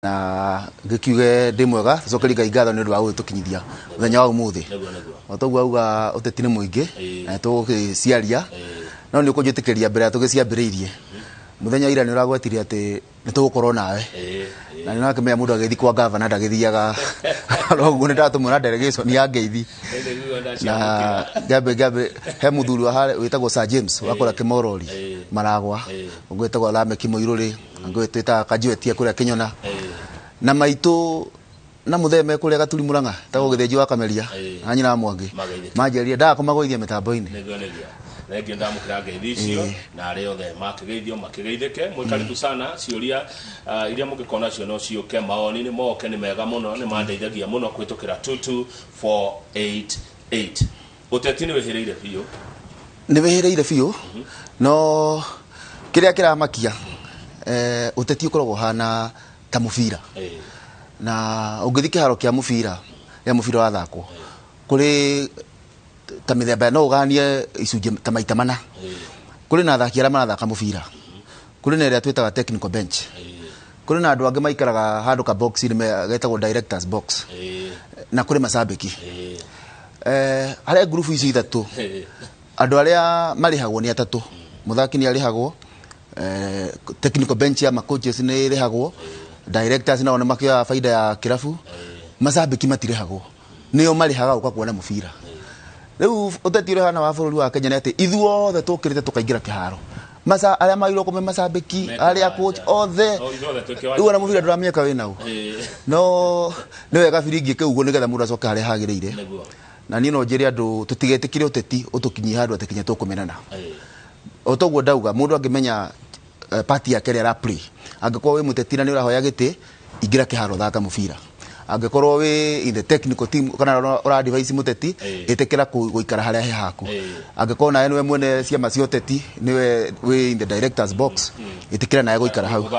na ngikiuge ndi mwega tũcokerie Ngai ngatho nĩ ũndũ wa gũtũkinyithia mũthenya wa ũmũthĩ otogwo auga ũteti nĩ mũingĩ na tũgĩciaria no nĩ ũkũnjĩtĩkĩria mbere ya tũgĩciambĩrĩirie mũthenya ira nĩ ũragwetirie atĩ nĩ tũgũkorwo nawe na nĩ nakĩmenya mũndũ agĩthiĩ kwa gavana ndagĩthiaga ũguo nĩ ndatũmwo delegation ya ngeithi na ngabe he mũthuri wa wĩtagwo Sir James wakora Kĩmorori Maragwa ũgwĩtagwo Lameki Mũirũrĩ ngwĩtĩta Kajuetia kũrĩa Kĩnyona na maitũ na mũtheme kũrĩa Gaturi Mũrang'a tagwo gĩthĩnji wa Kameria na nyina Mwangi manjeria ndakomagoithia mĩtambo-inĩ Nengĩ ndamũkĩra ngeithi icio na arĩa othe makĩgeithio makĩgeithĩke mwĩkaribu sana ciũria iria mũngĩkona cio no ciũke maoni nĩ moke nĩ mega mũno nĩ mandeithagia mũno kũhĩtũkĩra 22488 ũteti nĩ wĩhĩrĩire biũ nĩ wĩhĩrĩire biũ no kĩrĩa kĩramakia ũteti ũkoragwo hana ta mũbira na ũngĩthi kĩharo kĩa mũbira wa thako kũrĩ ta mĩthemba no ũganie icunjĩ ta maita mana kũrĩ na athaki arĩa marathaka mũbira kũrĩ na ĩrĩa twĩtaga technical bench kũrĩ na andũ angĩ maikaraga handũ ka box nĩ getagwo directors box na kũrĩ macambĩki harĩa group icio ithatũ andũ arĩa marĩhagwo nĩ atatũ mũthaki nĩ arĩhagwo technical bench ya coaches nĩ irĩhagwo directors nao nĩ makĩoya faida ya kĩrabu macambĩki matirĩhagwo nĩo marĩhaga ũka kuona mũbira rĩu ũteti ũrĩa hana wa bũrũri wa Kenya nĩ atĩ ithuothe tũkĩrĩte tũkaingĩra kĩharo arĩa magĩrĩirwo kũme macambĩki arĩa coach othe rĩu na mũbira ndũramĩeka wĩ naũ no nĩ wega biringi ĩkĩugwo nĩgetha mũndũ acoke harĩa hagĩrĩire na niĩ no njĩre andũ tũtigetĩkĩre ũteti ũtũkinyie handũ atĩ kinya tũkũmenana otogwo ndauga mũndũ angĩmenya party yake ĩrĩa ara-play angĩkorwo wĩ mũteti na nĩ ũrahoya gĩtĩ ingĩra kĩharo thaka mũbira angĩkorwo wĩ in the technical team kana ũra-advise mũteti ĩtĩkĩra gũikara harĩa he haku angĩkorwo nawe nĩwe mwene ciama cia ũteti nĩwe wĩ in the directors box ĩtĩkĩra nawe gũikara hau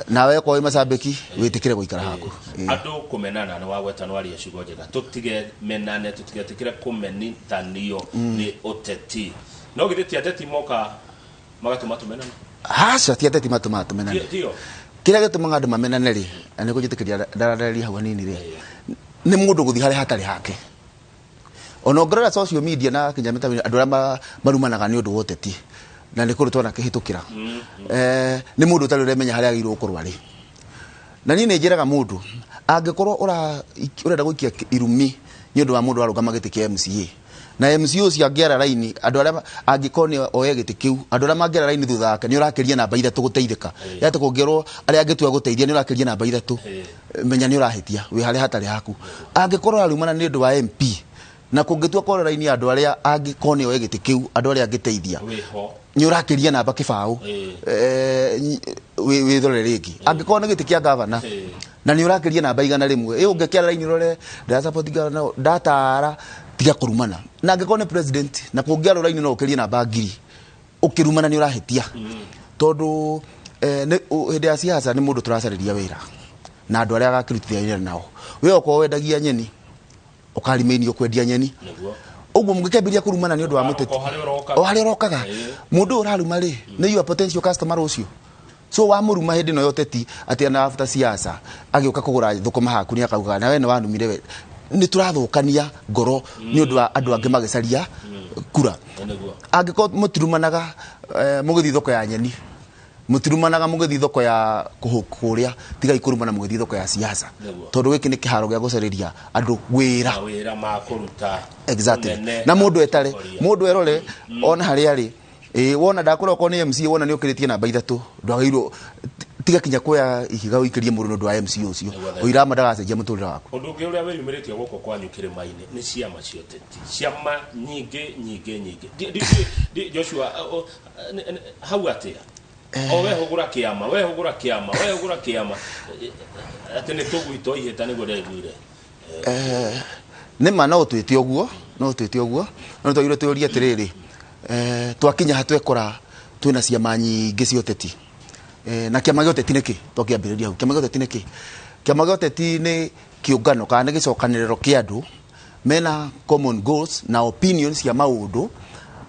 nawe okorwo wĩ macambĩki wĩtĩkĩre gũikara haku andũ kũmenana nĩ wagweta nĩ waria ciugo njega tũtigemenane tũtigetĩkĩre kũmenithanio nĩ ũteti no githĩ ti ateti moka magatũma tũmenane haca ti ateti matũmaga tũmenane kĩrĩa gĩtũmaga andũ mamenane rĩ na nĩ kũnjĩtĩkĩria ndararĩria hau hanini rĩ nĩ mũndũ gũthiĩ harĩa hatarĩ hake ona ũngĩrora social media na kinya mĩtambo andũ arĩa marumanaga nĩ ũndũ wa ũteti na nĩ kũrĩ twana kĩhĩtũkĩra nĩ mũndũ ũtarĩ ũremenya harĩa agĩrĩirwo gũkorwo arĩ na niĩ nĩ njĩraga mũndũ angĩkorwo ũrenda gũikia irumi nĩ ũndũ wa mũndũ warũgama gĩtĩ kĩa MCA na MCA ũcio angĩara raini andũ arĩa angĩkorwo nĩ oye gĩtĩ kĩu andũ arĩa mangĩara raini thutha wake nĩ ũrakĩria namba ithatũ gũteithĩka yate kũngĩrwo arĩa angĩtua gũteithia nĩ ũrakĩria namba ithatũ menya nĩ ũrahĩtia wĩ harĩa hatarĩ haku angĩkorwo arumana nĩ ũndũ wa MP na kũngĩtua korwo raini andũ arĩa angĩkorwo nĩ oye gĩtĩ kĩu andũ arĩa angĩteithia nĩ ũrakĩria namba kĩbaũ wĩthore rĩngĩ angĩkorwo nĩ gĩtĩ kĩa gavana na nĩ ũrakĩria namba igana rĩmwe ũngĩkĩara raini ũrore ndasupport gavana ndatara tiga kũrumana na angĩkorwo nĩ president na kũngĩarwo raini no ũkĩrie namba 1000 ũkĩrumana nĩ ũrahĩtia tondũ hĩndĩ ya siasa nĩ mũndũ tũracarĩria wĩra na andũ arĩa agakĩrutithia wĩra nao we okorwo wendagia nyeni ũkarimĩini ũkwendia nyeni ũguo mũngĩkĩambĩria kũrumana nĩ ũndũ wa mũteti o harĩa ũrokaga mũndũ ũraruma rĩ nĩ your potential customer ũcio so wa mũruma hĩndĩ ĩno ya ũteti atĩ na after siasa agĩũka kũgũra thũkũma haku nĩ akauga na we nĩ wanumire we nĩ tũrathũkania ngoro nĩ ũndũ wa andũ angĩ magĩcaria kura angĩkorwo mũtirumanaga mũgĩthiĩ thoko ya nyeni mũtirumanaga mũgĩthiĩ thoko ya kũrĩa tiga ikũrumana mũgĩthiĩ thoko ya siasa tondũ gĩkĩ nĩ kĩharo gĩa gũcarĩria andũ wĩra ma kũruta exactly na mũndũ etarĩ mũndũ erore ona harĩa arĩ wona ndakũra okorwo nĩ MC wona nĩ ũkĩrĩtie namba ithatũ ndwagĩrĩirwo tiga kinya kuoya ihiga ũikĩrie mũndũ nĩ ũndũ wa MC ũcio ũirama ndagacenjia mũtũrĩre waku ũndũ ũngĩ ũrĩa wĩyumĩrĩtie gũkũ kwanyu kĩrĩma-inĩ nĩ ciama cia ũteti ciama nyingĩ Joshua hau atĩa o wehũgũra kĩama atĩ nĩ tũgwĩtwo ihĩta nĩguo ndĩraiguire nĩma no twĩte ũguo no twagĩrĩirwo twĩũrie atĩrĩrĩ twakinya hatwekora twĩna ciama nyingĩ cia ũteti na kĩama gĩa ũteti nĩkĩ tũkĩambĩrĩria hau kĩama gĩa ũteti nĩkĩ kĩama gĩa ũteti nĩ kĩũngano kana nĩ gĩcokanĩrĩro kĩa andũ mena common goals na opinions cia maũndũ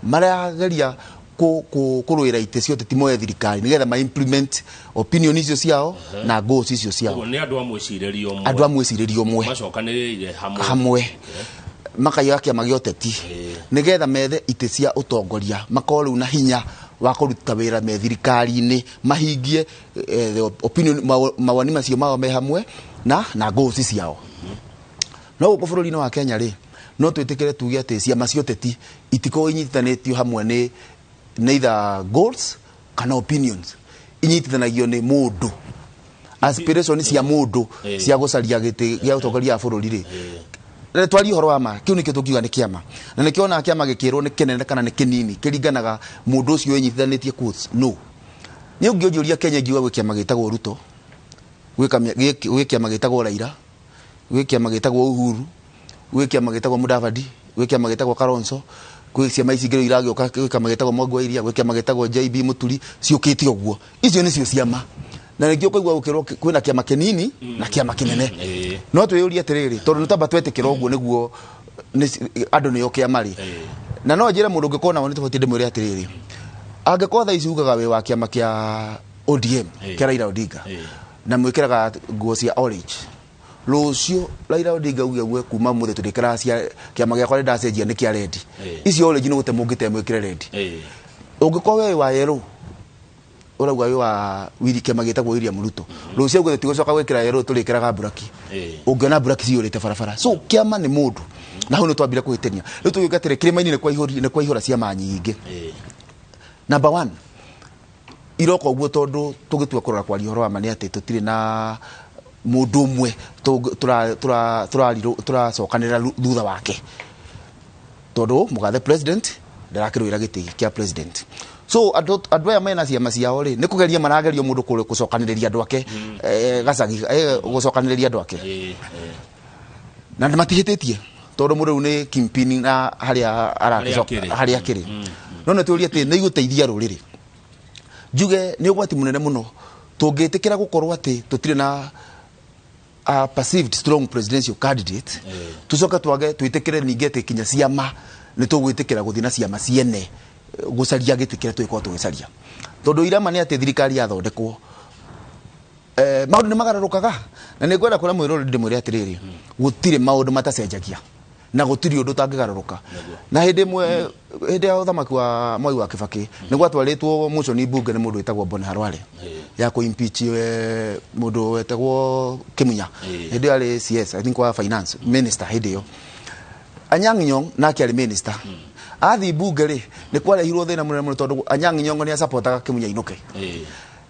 marĩa geria kũrũĩra itĩ cia ũteti moe thirikari nĩgetha ma implement opinion icio ciao na goals icio ciao. Nĩ andũ amwĩcirĩrio ũmwe. Andũ amwĩcirĩrio ũmwe. Macokanĩrĩire hamwe. Makaiga kĩama gĩa ũteti nĩgetha methe itĩ cia ũtongoria makorwo rĩu na hinya wa kũruta wĩra me thirikari-inĩ mahingie opinion mawoni macio mao me hamwe na goals ciao. No gũkũ bũrũri-inĩ wa Kenya rĩ no twĩtĩkĩre tuge atĩ ciama cia ũteti itikorwo inyitithanĩtio hamwe nĩ neither goals kana opinions, inyitithanagio nĩ mũndũ, aspiration cia mũndũ cia gũcaria gĩtĩ gĩa ũtongoria wa bũrũri rĩ. Twaria ũhoro wa ma, kĩu nĩkĩo tũkiuga nĩ kĩama, na nĩkĩona kĩama gĩkĩrwo nĩ kĩnene kana nĩ kĩnini kĩringanaga mũndũ ũcio enyitithanĩtie quotes. No, nĩ ũngĩũria Kenya ingiuga gwĩ kĩama gĩtagwo Ruto, gwĩ kĩama gĩtagwo Raila, gwĩ kĩama gĩtagwo Uhuru, gwĩ kĩama gĩtagwo Mudavadi, gwĩ kĩama gĩtagwo Kalonzo, gwĩ ciama ici ingĩ iragĩũka, gwĩ kĩama gĩtagwo Mwangi wa Iria, gwĩ kĩama gĩtagwo JB Muturi, ciũkĩte ũguo. Icio nĩcio ciama. Na nĩkĩo kũigua gũkĩrwo kwĩna kĩama kĩnini na kĩama kĩnene. No twĩyũrie atĩrĩrĩ, tondũ nĩ tamba twetĩkĩra ũguo nĩguo andũ nĩo kĩama rĩ. Na no njĩre mũndũ ũngĩkorwo nao nĩ tũbatiĩ ndĩmwĩre atĩrĩrĩ, angĩkorwo thaa ici ugaga wĩ wa kĩama kĩa ODM kĩa Raila Odinga na mwĩkĩraga nguo cia orange, rũciũ Raila Odinga uge kuma mũthĩ tũrĩkĩra cia kĩama gĩakwa ndacenjia nĩ kĩa red, icio orange nĩ gũte mũngĩte mwĩkĩre red. Ũngĩkorwo wĩ wa yellow urauga wĩ wa kĩama gĩtagwo William Ruto, rũciũ uge tũtigocoka gwĩkĩra yellow tũrĩkĩraga buraki, ũngĩona buraki ciũrĩte barabara. So kĩama nĩ mũndũ, na hau nĩ twambire kũhĩtania. Rĩu tũgĩũka atĩrĩ kĩrĩma-inĩ nĩ kwaihũra ciama nyingĩ. Number one, iroko ũguo tondũ tũgĩtua kũrora kwaria ũhoro wa ma nĩ atĩ tũtirĩ na mũndũ ũmwe tũracokanĩrĩra thutha wake, tondũ mũgathe president ndarakĩrũĩra gĩtĩ kĩa president. So andũ aya mena ciama ciao rĩ nĩ kũgeria maragerio mũndũ kũrĩ gũcokanĩrĩria andũ ake gacagi gũcokanĩrĩria andũ ake, na matihĩtĩtie tondũ mũndũ rĩu nĩ kingpin na harĩa akĩrĩ. No nĩ tũũria atĩ nĩ igũteithia rũrĩrĩ. Njuge nĩ ũgwati mũnene mũno tũngĩtĩkĩra gũkorwo atĩ tũtirĩ na a perceived strong presidential candidate, tucoka twĩtĩkĩre ningĩ atĩ kinya ciama nĩ tũgwĩtĩkĩra gũthiĩ na ciama ciene gũcaria gĩtĩ kĩrĩa twĩkorwo tũgĩcaria. Tondũ irama nĩ atĩ thirikari yathondekwo, maũndũ nĩ magarũrũkaga, na nĩ ngwenda kwĩra mwĩroreri ndĩmwĩre atĩrĩrĩ, gũtirĩ maũndũ matacenjagia na gũtirĩ ũndũ ũtangĩgarũrũka. Na hĩndĩ ya ũthamaki wa Mwai wa Kibaki nĩ gwatwarĩtwo motion bunge nĩ mũndũ wĩtagwo Boni Halwale ya kũ-impeach mũndũ wetagwo Kimunya, hĩndĩ yarĩ CS I think wa finance minister hĩndĩ ĩyo. Anyang' Nyong'o nake arĩ minister, athi bunge rĩ nĩ kwarehirwo thĩna mũnene mũno tondũ Anyang' Nyong'o nĩ supportaga Kimunya inuke,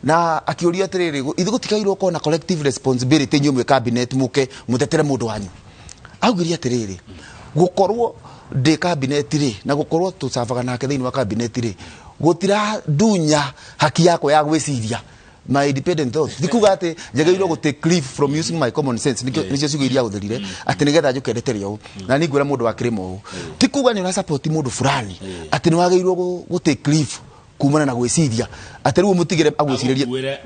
na akĩũria atĩrĩrĩ, ithe gũtikairwo ko na collective responsibility inyuĩ mwĩ cabinet mũke mũtetere mũndũ wanyu. Augire atĩrĩrĩ, gũkorwo ndĩ cabinet rĩ na gũkorwo tũcabaga nake thĩinĩ wa cabinet rĩ gũtira ndunya haki yakwa ya gwĩciria my independent thought. Ndikuga atĩ njagĩrĩirwo gũtake leave from using my common sense, nĩcio ciugo iria ũthũrire atĩ nĩgetha njũke ndetere ũũ, na nĩ ngwĩra mũndũ wa kĩrĩma ũũ, ti kuga nĩ ũra support mũndũ fulani atĩ nĩ wagĩrĩirwo gũtake leave kumana na gwĩciria atĩ rĩu mũtigĩre agwĩcirĩrie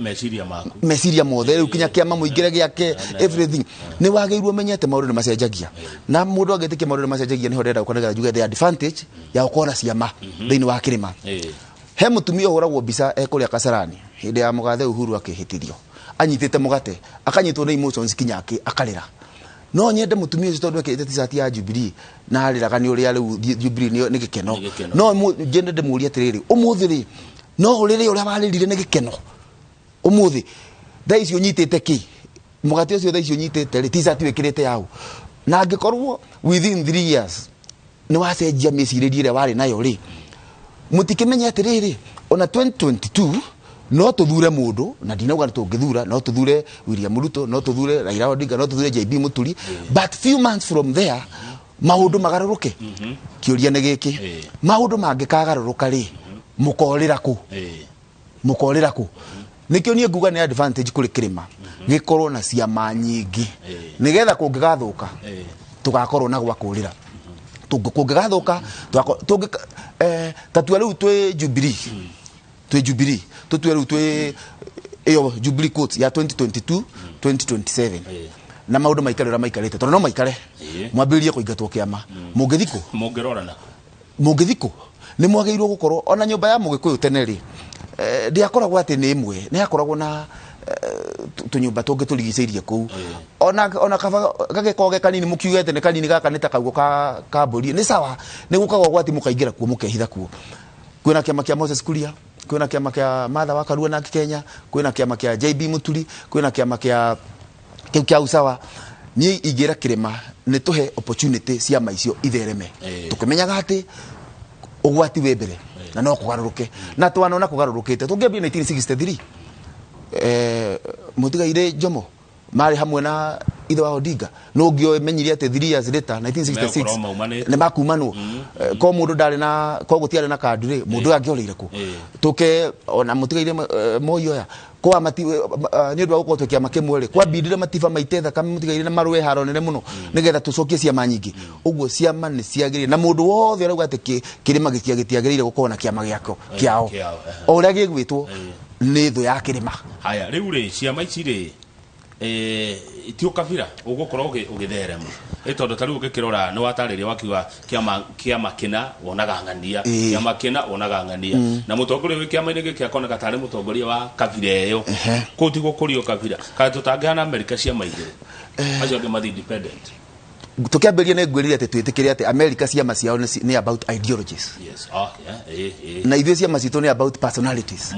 meciria mothe rĩu kinya kĩama mũingĩre gĩake everything. Nĩ wagĩrĩirwo menyete maũndũ nĩ macenjagia, na mũndũ angĩtĩkia maũndũ nĩ macenjagia nĩho ndĩrenda gũkorwo njuge the advantage ya gũkorwo na ciama thĩinĩ wa kĩrĩma. He mũtumia ũhũragwo mbica ekũrĩa Kasarani hĩndĩ ya mũgathe Uhuru akĩhĩtithio, anyitĩte mũgate akanyitwo nĩ emotions kinya akarĩra. No nyende mũtumia ũcio tondũ ekĩrĩte t-shirt ya Jubilee na arĩraga nĩ ũrĩa rĩu Jubilee nĩ gĩkeno. No nyende ndĩmũrie atĩrĩrĩ, ũmũthĩ rĩ no ũrĩrĩ ũrĩa warĩrire nĩ gĩkeno ũmũthĩ thaa icio nyitĩte kĩ mũgate ũcio thaa icio nyitĩte rĩ t-shirt wĩkĩrĩte yaũ, na angĩkorwo within 3 years nĩ wacenjia mĩcirĩrie ĩrĩa warĩ nayo rĩ, mũtikĩmenye atĩrĩrĩ ona 2022 no tũthure mũndũ, na ndinauga nĩ tũngĩthura, no tũthure William Ruto, no tũthure Raila Odinga, no tũthure JB Muturi, but few months from there maũndũ magarũrũke. Kĩũria nĩ gĩkĩ, maũndũ mangĩkagarũrũka rĩ mũkorĩra kũ? Mũkorĩra kũ? Nĩkĩo niĩ nguga nĩ advantage kũrĩ kĩrĩma gĩkorwo na ciama nyingĩ, nĩgetha kũngĩgathũka tũgakorwo na gwa kũrĩra. Kũngĩgathũka tatua rĩu twĩ Jubilee tutue rĩu twĩ ĩyo Jubilee quotes ya 2022 2027 na maũndũ maikarĩra maikarĩte tondũ no maikare mwambĩrĩrie kũingatwo kĩama mũngĩthikũ mũngĩrorana mũngĩthiko nĩ mwagĩrĩirwo gũkorwo ona nyũmba ya mũgĩkũyũ tene rĩ ndiakoragwo atĩ nĩ ĩmwe nĩ hakoragwo na tunyumba tũngĩ tũrigicĩirie kũu ona kaba gagĩkorwo kanini mũkiugete nĩ kanini gaka nĩ ta kaguo ka mbũri nĩ sawa nĩ gũkagwo gwati mũkaingĩra kuo mũkehitha kuo kwĩna kĩama kĩa Moses Kuria kwĩna kĩama kĩa Martha wa Karua na Kenya kwĩna kĩama kĩa JB Muturi kwĩna kĩama kĩa Usawa niĩ ingĩra kĩrĩma nĩ tũhe opportunity ciama icio ithereme tũkĩmenyaga atĩ ũgwati wĩ mbere na no kũgarũrũke na twanona kũgarũrũkĩte tũngĩambia 1963 Mũtigaire Jomo marĩ hamwe na ithe wa Odinga no ngĩomenyirie atĩ 3 years later 1966 nĩ makumanwo ko mũndũ ndarĩ na ko gũtiarĩ na kandire mũndũ angĩorĩire kũ tũke ona Mũtigaire Moyoya kwa mati nĩ ũndũ wa gũkorwo kĩama kĩmwe rĩ kwa bidire matiba maite thakame Mũtigaire na marũe haro nene mũno nĩgetha tũcokie ciama nyingĩ ũguo ciama nĩ ciagĩrĩire na mũndũ wothe arauga atĩ kĩrĩma gĩtiagĩrĩire gũkorwo na kĩama gĩako kĩao o ũrĩa gĩgwĩtwo nĩ thũ ya kĩrĩma haya rĩu rĩ ciama ici rĩ ti ũkabira ũgũkorwo ũgĩtherema tondũ ta rĩu ũgĩkĩrora nĩ watarĩria wakiuga kĩama kĩna wonaga ng'ania kĩama kĩna wonaga ng'ania na mũtongoria wĩ kĩama-inĩ gĩkĩ akoneka tarĩ mũtongoria wa kabira ĩyo kũu ti gũkũrio kabira kana tũtangĩhana Amerika ciama igĩrĩ acio angĩ mathi independent tukĩambĩrĩria nĩ ngwĩrire atĩ twĩtĩkĩre atĩ America ciama ciao nĩ about ideologies na ithuĩ ciama citũ nĩ about personalities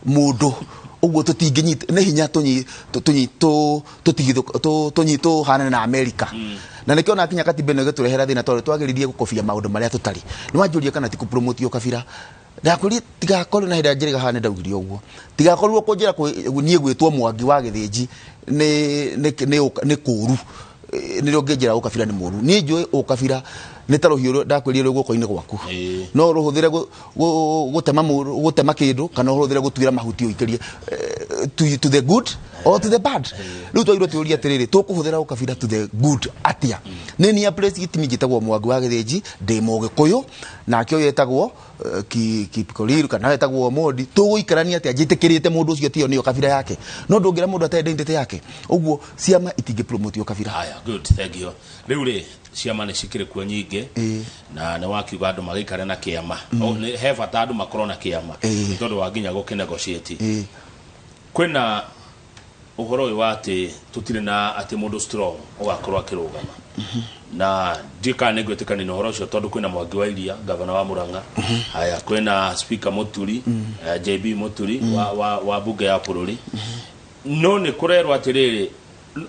mũndũ ũguo tũtingĩnyita nĩ hinya tũnyitwo hana na America na nĩkĩo na kinya katiba ĩno ĩgĩtũrehera thĩna tondũ twagĩrĩrie gũkobia maũndũ marĩa tũtarĩ nĩ wanjũria kana ti kũpromotio kabira ndakwĩrire tigakorwo na hĩndĩ njĩrĩga hana ndaugire ũguo tigakorwo kũnjĩra niĩ gwĩtwo Mwangi wa Gĩthĩnji nĩ kũũru nĩrĩo ngĩnjĩra ũkabira nĩ mũru niĩ njũĩ ũkabira nĩ ta rũhiũ ndakwĩrire rwĩ guoko-inĩ gwaku no rũhũthĩre gũtema kĩndũ kana rũhũthĩre gũtuĩra mahuti ũikĩrie to the good or to the bad rĩu twagĩrĩirwo tũũrie atĩrĩrĩ tũkũhũthĩra ũkabira to the good atia nĩ niĩ place gĩtimi njĩtagwo Mwangi wa Gĩthĩnji ndĩ Mũgĩkũyũ nake ũyũ etagwo Kipkorir kana etagwo Mondi tũgũikarania atĩa njĩtĩkĩrĩte mũndũ ũcio tio nĩyo kabira yake no ndũngĩra mũndũ atarĩ identity yake ũguo ciama itingĩ promote kabira haya good thank you rĩu rĩ ciama nĩ cikĩrĩ kuo nyingĩ na nĩ wakiuga andũ magĩikare na kĩama he bata andũ makorwo na kĩama tondũ wa nginya gũkĩnegotiate kwĩna ũhoro ũyũ wa atĩ tũtirĩ na atĩ mũndũ strong ũgakorwo akĩrũgama na ndika nĩ gwĩtĩkania na ũhoro ũcio tondũ kwĩna Mwangi wa Iria gavana wa Murang'a haya kwĩna speaker Muturi JB Muturi wa bunge ya bũrũri no nĩ kũrerwo atĩrĩrĩ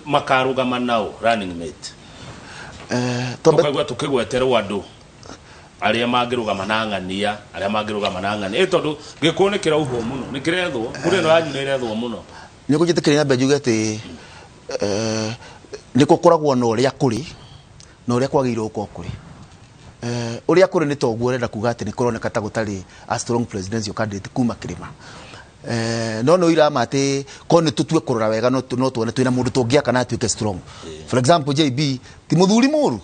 makarũgama nao running mate tũkĩgweterwo andũ arĩa mangĩrũgama na ng'ania arĩa mangĩrũgama na ng'ania tondũ gĩkũũ nĩ kĩrauhwo mũno nĩ kĩrethwo kũrĩ no yanyu nĩ ĩrethwo mũno nĩ gũjĩtĩkĩria mbe njuge atĩ nĩ gũkoragwo na ũrĩa kũrĩ na ũrĩa kwagĩrĩirwo gũkorwo kũrĩ ũrĩa kũrĩ nĩ toguo ũrenda kuga atĩ nĩ kũroneka ta gũtarĩ a strong presidential candidate kuma kĩrĩma no no irama atĩ ko nĩ tũtue kũrora wega no tuone twĩna mũndũ tũngĩaka na atuĩke strong for example JB ti mũthuri mũru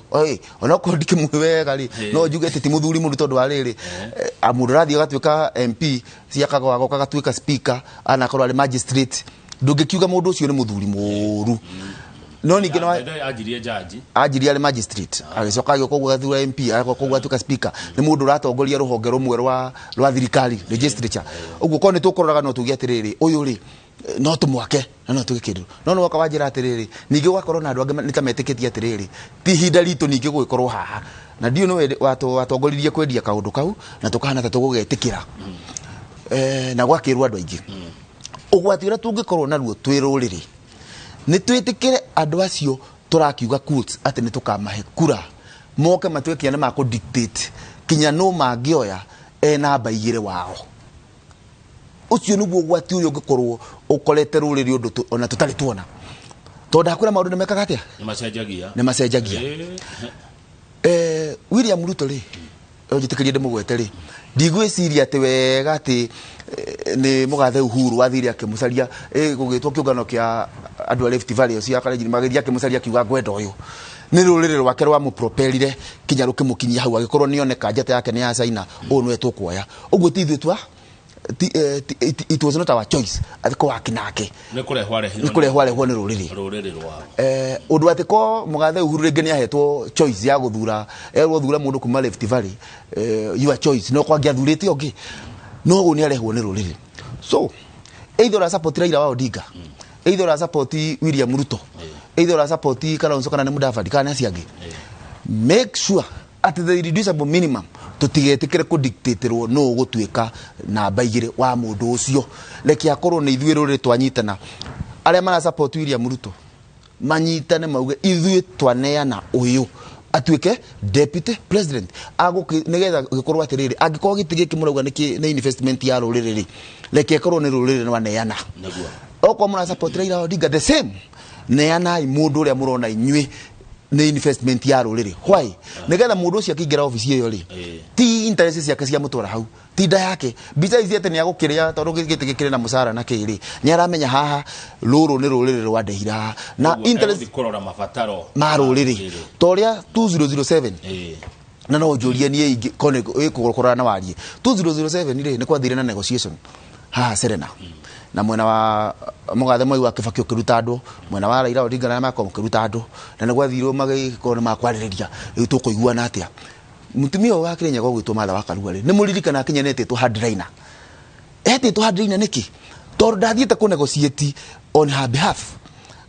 ona ko ndikĩmwe wega rĩ no njuge atĩ ti mũthuri mũru tondũ wa rĩrĩ mũndũ rathiĩ agatuĩka MP ciakaga agoka agatuĩka speaker anakorwo arĩ magistrate ndũngĩkiuga mũndũ ũcio nĩ mũthuri mũru no ningĩ no ajirie arĩ magistrate agĩcoka agĩũka gũgathura MP agĩũka gũgatuĩka speaker nĩ mũndũ ũratongoria rũhonge rũmwe rwa thirikari legislature ũguo ko nĩ tũkũroraga no tuge atĩrĩrĩ ũyũ rĩ no tũmwake no tuge kĩndũ no woka wanjĩra atĩrĩrĩ ningĩ gwakorwo na andũ angĩ nĩ ta metĩkĩtie atĩrĩrĩ ti hinda ritũ ningĩ gũgĩkorwo haha na ndiũ no watongoririe kwendia kaũndũ kau na tũkahana ta tũgũgetĩkĩra na gwakĩrwo andũ aingĩ ũgwati ũrĩa tũngĩkorwo naruo twĩ rũrĩrĩ nĩ twĩtĩkĩre andũ acio tũrakiuga quotes atĩ nĩ tũkamahe kura moke matuĩke nĩ makũ dictate kinya no mangĩoya namba igĩrĩ wao ũcio nĩguo ũgwati ũrĩa ũngĩkorwo ũkorete rũrĩrĩ ũndũ ona tũtarĩ tuona tondũ ndakwĩra maũndũ nĩ mekaga atĩa nĩ macenjagia William Ruto rĩ njĩtĩkĩrie ndĩmũgwete rĩ ndigwĩciria atĩ wega atĩ nĩ mũgathe Uhuru wathire akĩmũcaria gũgĩtwo kĩũngano kĩa andũ a Rift Valley cia Kalenjin magĩthiĩ akĩmũcaria akiuga ngwenda ũyũ nĩ rũrĩrĩ rwake rwamũpropelire kinya rũkĩmũkinyia hau agĩkorwo nĩoneka njata yake nĩ ya China ũũ nĩwe tũkuoya ũguo ti ithuĩ it was not our choice atiko wakinake nĩ kũrehwo nĩ rũrĩrĩ rwao ũndũ atiko mũgathe Uhuru rĩngĩ nĩ ahetwo choice ya gũthura thura mũndũ kuma Rift Valley your choice no kwangĩa thurĩte ũngĩ no gũ nĩ arehwo nĩ rũrĩrĩ so either ra support Raila wa Odinga either ra support William Ruto either ra support Kalonzo kana nĩ Mudavadi kana acio angĩ make sure at the reducible minimum tutigetikire ku dictatorwo no gũtuĩka namba igĩrĩ wa mũndũ ũcio reke akorwo nĩ ithuĩ rũrĩrĩ twanyitana arĩa mara support William Ruto manyitane mauge ithuĩ twaneana ũyũ atuĩke deputy president nĩgetha gĩkorwo atĩrĩrĩ angĩkorwo gĩtĩ gĩkĩ mũrauga nĩ investment ya rũrĩrĩ reke akorwo nĩ rũrĩrĩ nĩ waneana okorwo mara support Raila Odinga the same neana mũndũ ũrĩa mũrona inyuĩ nĩ investment ya rũrĩrĩ why nĩgetha mũndũ ũcio akĩingĩra office ĩyo rĩ ti interest ciake cia mũtwara hau ti nda yake bica ici ate nĩ agũkĩrĩa tondũ gĩtĩ gĩkĩrĩ na mũcara na kĩrĩ nĩ aramenya haha rũrũ nĩ rũrĩrĩ rwa ndehira na interest kũrora mabataro ma rũrĩrĩ torĩa 2007 na no njũrie niĩ ingĩ kone ĩkũgũkorana na warie 2007 rĩ nĩ kwathire na negotiation ha Serena na mwena wa mũgathe Mwai wa Kibaki ũkĩruta andũ mwena wa Raila Odinga na Makwa ũkĩruta andũ na nĩ gwathirwo magĩkorwo makwarĩrĩria tũkũiguana atĩa mutumia wa Kenya gwĩtwo Martha wa Karua rĩ nĩ mũririkana akinyanĩte tu hardliner etĩtwo hardliner nĩkĩ tondũ ndathiĩte ku negotiate on her behalf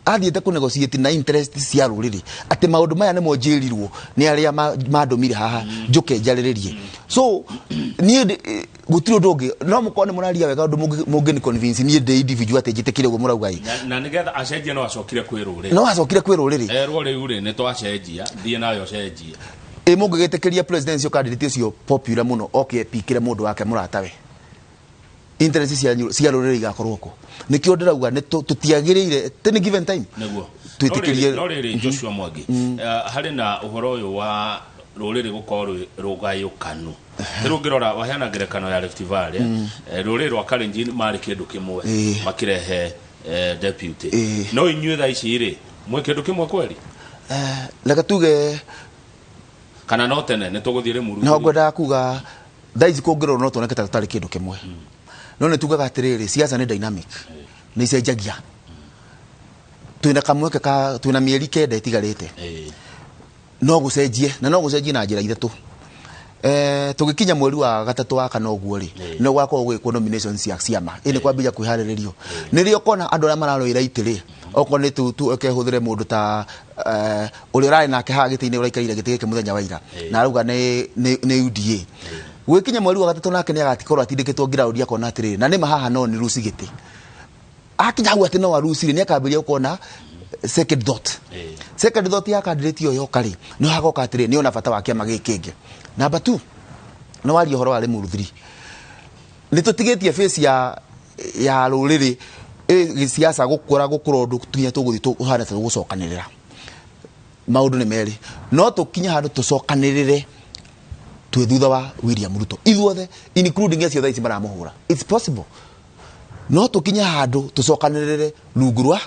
athiĩte ku negotiate na interest cia rũrĩrĩ atĩ maũndũ maya nĩ monjĩrirwo nĩ arĩa mandomire haha njuke njarĩrĩrie so niĩ gũtirĩ ũndũ ũngĩ no mũkone mũraria wega ũndũ mũngĩ ni convince niĩ ndĩ individual atĩ njĩtĩkire ũguo mũrauga na nĩgetha acenjia no acokire kwĩ rũrĩrĩ no acokire kwĩ rũrĩrĩ erwo rĩu rĩ nĩ twacenjia thiĩ nayo cenjia mũngĩgĩtĩkĩria presidential candidate ũcio popular mũno oke pikire mũndũ wake mũratawe interest cia rũrĩrĩ igakorwo ko nĩkĩo ndĩrauga nĩ tũtiagĩrĩire tene given time nĩguo twĩtĩkĩrie no rĩrĩ Joshua Mwangi harĩ na ũhoro ũyũ wa rũrĩrĩ gũkorwo rũgayũkanu rũngĩrora waheana ngerekano ya Rift Valley rũrĩrĩ rwa Kalenjin marĩ kĩndũ kĩmwe makirehe deputy no inyuĩ thaa ici rĩ mwe kĩndũ kĩmwe kweri reka tuge kana no tene nĩ tũgũthiĩre mũrũ no ngwenda kuga thaa ici kũngĩrora no tuoneke tarĩ kĩndũ kĩmwe no nĩ tugaga atĩrĩrĩ siasa nĩ dynamic nĩ icenjagia twĩna kamweke twĩna mĩeri kenda ĩtigarĩte no gũcenjie na njĩra ithatũ tũgĩkinya mweri wa gatatũ wa kana ũguo rĩ no gwakorwo gwĩkwo nominations cia ciama ĩnĩ kwambia kwĩharĩrĩrio nĩrĩo kona andũ arĩa mararũĩra itĩrĩ okorwo nĩ tu ekehũthĩre mũndũ ta ũrĩa ũrarĩ nake haha gĩtĩ-inĩ ũraikarire gĩtĩ gĩkĩ mũthenya wa ira na arauga nĩ UDA gwĩkinya mweri wa gatatũ nake nĩ agatikorwo atindĩkĩtwo ground akona atĩrĩrĩ na nĩ mahaha no nĩ ruci gĩtĩ akinya hau atĩ no waruci nĩ akambĩria gũkona second thought ya candidate yo yokarĩ no hagoka atĩrĩ nĩ ona bata wa kĩama gĩkĩ kĩngĩ number 2 no waria ũhoro wa Limuru 3 nĩ tũtigĩtie face ya rũrĩrĩ siasa gũkũra ũndũ tunya tũgũthiĩ tũhana ta gũcokanĩrĩra maũndũ nĩ merĩ no tũkinya handũ tũcokanĩrĩre twĩ thutha wa William Ruto ithuothe including acio thaa ici maramũhũra it's possible no tũkinya handũ tũcokanĩrĩre rungu rwa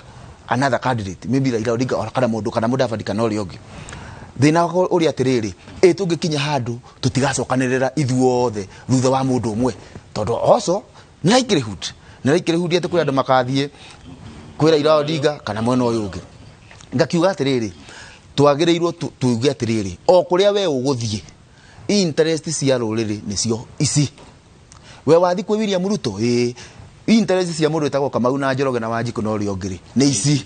another candidate maybe Raila Odinga kana mũndũ kana Mudavadi kana ũrĩa ũngĩ thĩna ũrĩa atĩrĩrĩ tũngĩkinya handũ tũtigacokanĩrĩra ithuothe thutha wa mũndũ ũmwe tondũ also nĩ likelihood atĩ kwĩ andũ makathiĩ kwĩ Raila Odinga kana mwena ũyũ ũngĩ ngakiuga atĩrĩrĩ twagĩrĩirwo tuuge atĩrĩrĩ o kũrĩa we ũgũthiĩ interest cia rũrĩrĩ nĩcio ici we wathi kwĩ William Ruto interest cia mũndũ wĩtagwo Kamau na Njoroge na Wanjikũ na ũrĩa ũngĩ nĩ ici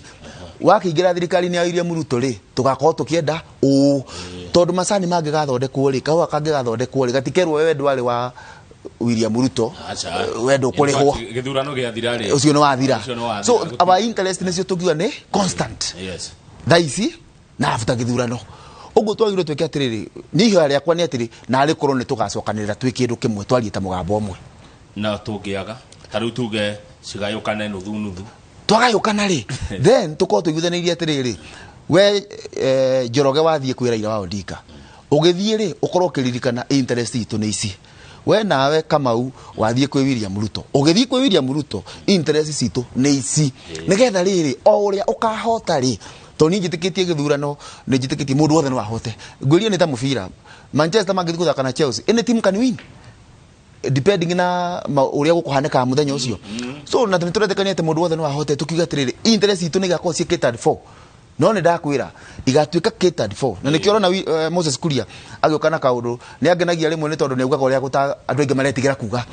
wakĩingĩra thirikari-inĩ ya William Ruto rĩ tũgakorwo tũkĩenda tondũ macani mangĩgathondekwo rĩ kahũa kangĩgathondekwo rĩ gatikerwo wewe ndwarĩ wa William Ruto wendo kũrĩhwo gĩthurano gĩathira rĩ ũcio nĩ wathira so our interest nĩcio tũkiuga nĩ constant thaa ici na after gĩthurano ũguo twagĩrĩirwo twĩke atĩrĩrĩ nĩ ihoya rĩakwa nĩ atĩrĩ na arĩkorwo nĩ tũgacokanĩrĩra twĩ kĩndũ kĩmwe twariĩ ta mũgambo ũmwe na tũngĩaga tarĩu tuge cigayũkane nuthu twagayũkana rĩ then tũkorwo tũiguithanĩirie atĩrĩrĩ we Njoroge wathiĩ kwĩ Raila wa Odinga ũgĩthiĩ rĩ ũkorwo ũkĩririkana interest itũ nĩ ici we nawe Kamau wathiĩ kwĩ William Ruto ũgĩthiĩ kwĩ William Ruto interest citũ nĩ ici nĩgetha rĩrĩ o ũrĩa ũkahota rĩ to ni njĩtĩkĩtie gĩthurano nĩ njĩtĩkĩtie mũndũ wothe no ahote ngwĩria nĩ ta mũbira Manchester mangĩthiĩ gũthaka na Chelsea any team can win depending na uria gukuhaneka muthenya ucio so na turetekania ate mundu wothe no ahote tukiuga atiriri interest itu ni gakorwo cie catered for no ni ndakwira igatuika catered for na nikio na Moses Kuria agioka na kaundu ni angenagia rimwe ni tondu ni ugaga uria guta andu aingi maretigira kuga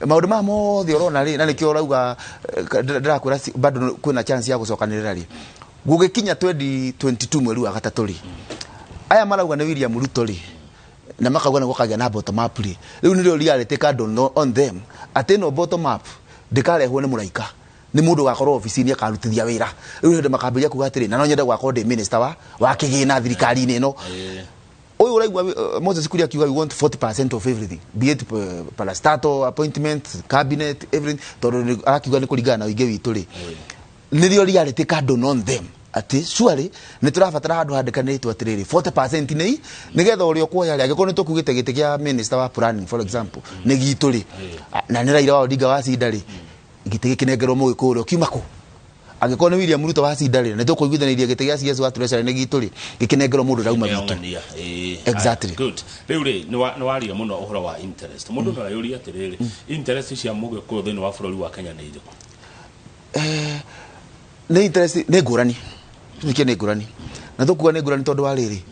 maundu ma mothe urona ri na nikio urauga ndakwira bado kwina chance ya gucokanirira ri gugikinya 2022 mweri wa gatatu ri aya marauga ni William Ruto ri na makauga na gukagia na bottom up ri riu ni rio reality card on them ateno bottom up ndikarehwo ni muraika ni mundu gakorwo ofisi ni akarutithia wira riu hende makambia kuga atiri na no nyenda gwakorwo ndi minister wa kigina thirikari ni no uyu uraigwa Moses Kuria akiuga we want 40% of everything be it parastatal appointment cabinet everything tondu akiuga ni kuringana na wingi witu ri ni rio reality card on them ati surely ni turabatara handu handikanitwo atiriri 40% ni nigetha urio kuoya ri agikorwo ni tukugite gite kia minister wa planning for example ni gitu ri na ni Raila Odinga wa cinda ri gite gikinengerwo mũgĩkũyũ kiuma ku agikorwo ni William Ruto wa cinda ri ni tukuiguithaniria gite gia CS wa treasury ni gitu ri gikinengerwo mundu rauma gitu exactly good riu ri ni waria muno uhoro wa interest mundu no ayuria atiriri interest cia mũgĩkũyũ thini wa bũrũri wa Kenya ni iriku ni interest ni ngurani nikie ni ngurani na tukuga ni ngurani tondu wa riri